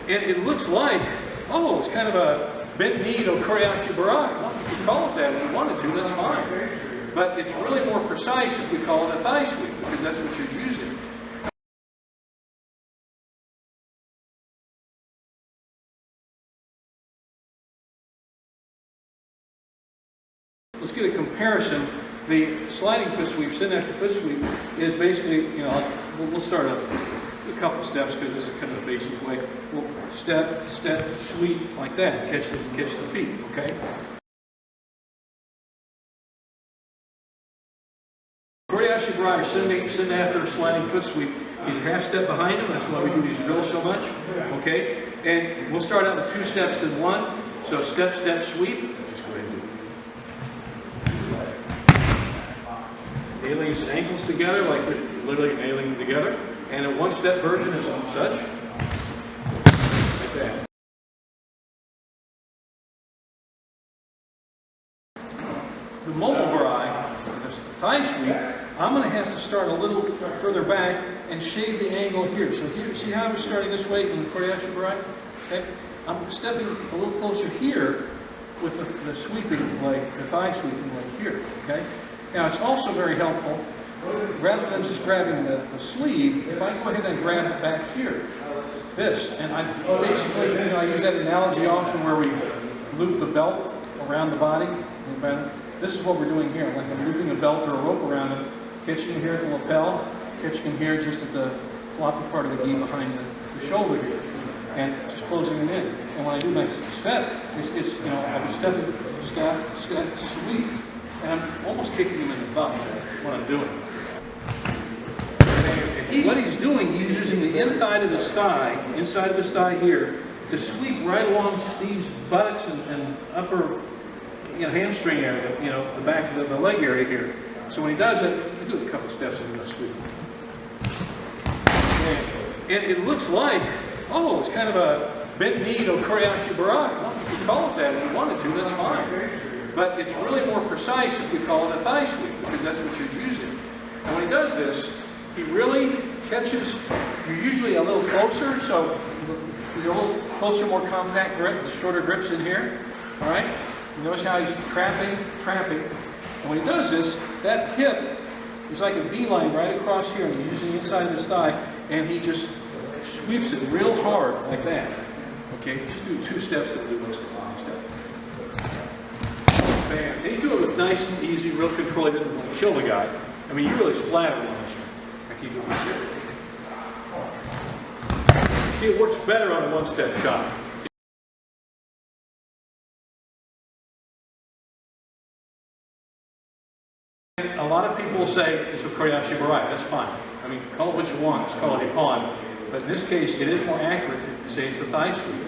And it looks like, oh, it's kind of a bent knee Okuri Ashi Barai. Well, if you call it that if you wanted to, that's fine. But it's really more precise if we call it a thigh sweep, because that's what you're using. Let's get a comparison. The sliding foot sweep, sitting after foot sweep, is basically, you know, we'll start a couple steps because this is kind of the basic way. We'll step, step, sweep like that. Catch the feet. Okay. Okuri Ashi Barai, sitting after a sliding foot sweep. He's a half step behind him. That's why we do these drills so much. Okay. And we'll start out with 2 steps, then 1. So step, step, sweep. Nailing his ankles together, like we're literally nailing them together. And a 1-step version is such. Like that. The Momo Barai, the thigh sweep, I'm going to have to start a little further back and shave the angle here. So here, see how I'm starting this way in the Okuri Ashi Barai? Okay? I'm stepping a little closer here with the sweeping, like the thigh sweeping, like here. Okay? Now it's also very helpful, rather than just grabbing the sleeve, if I go ahead and grab it back here, this, and I basically, you know, I use that analogy often where we loop the belt around the body. This is what we're doing here, like I'm looping a belt or a rope around it, catching him here at the lapel, catching him here just at the floppy part of the gi behind the shoulder here, and just closing him in. And when I do my step, it's you know, I'll be stepping, step, step, sweep. And I'm almost kicking him in the butt, what I'm doing. What he's doing, he's using the inside of his thigh here, to sweep right along just these buttocks and upper, you know, hamstring area, you know, the back of the leg area here. So when he does it, he does a couple steps and he'll sweep. And it looks like, oh, it's kind of a bent knee Okuri Ashi Barai. Well, if you call it that if you wanted to, that's fine. But it's really more precise if we call it a thigh sweep, because that's what you're using. And when he does this, he really catches, you're usually a little closer, so you're a little closer, more compact grip, shorter grips in here. All right? You notice how he's trapping. And when he does this, that hip is like a beeline right across here, and he's using the inside of his thigh, and he just sweeps it real hard like that. Okay? Just do 2 steps and do 1 step. And he do it with nice and easy, real control. He didn't want to kill the guy. I mean, you really splattered him. I keep doing this. See, it works better on a 1-step shot. A lot of people say it's Okuri Ashi Barai. That's fine. I mean, call it what you want. Just call it a pawn. But in this case, it is more accurate to say it's a thigh sweep.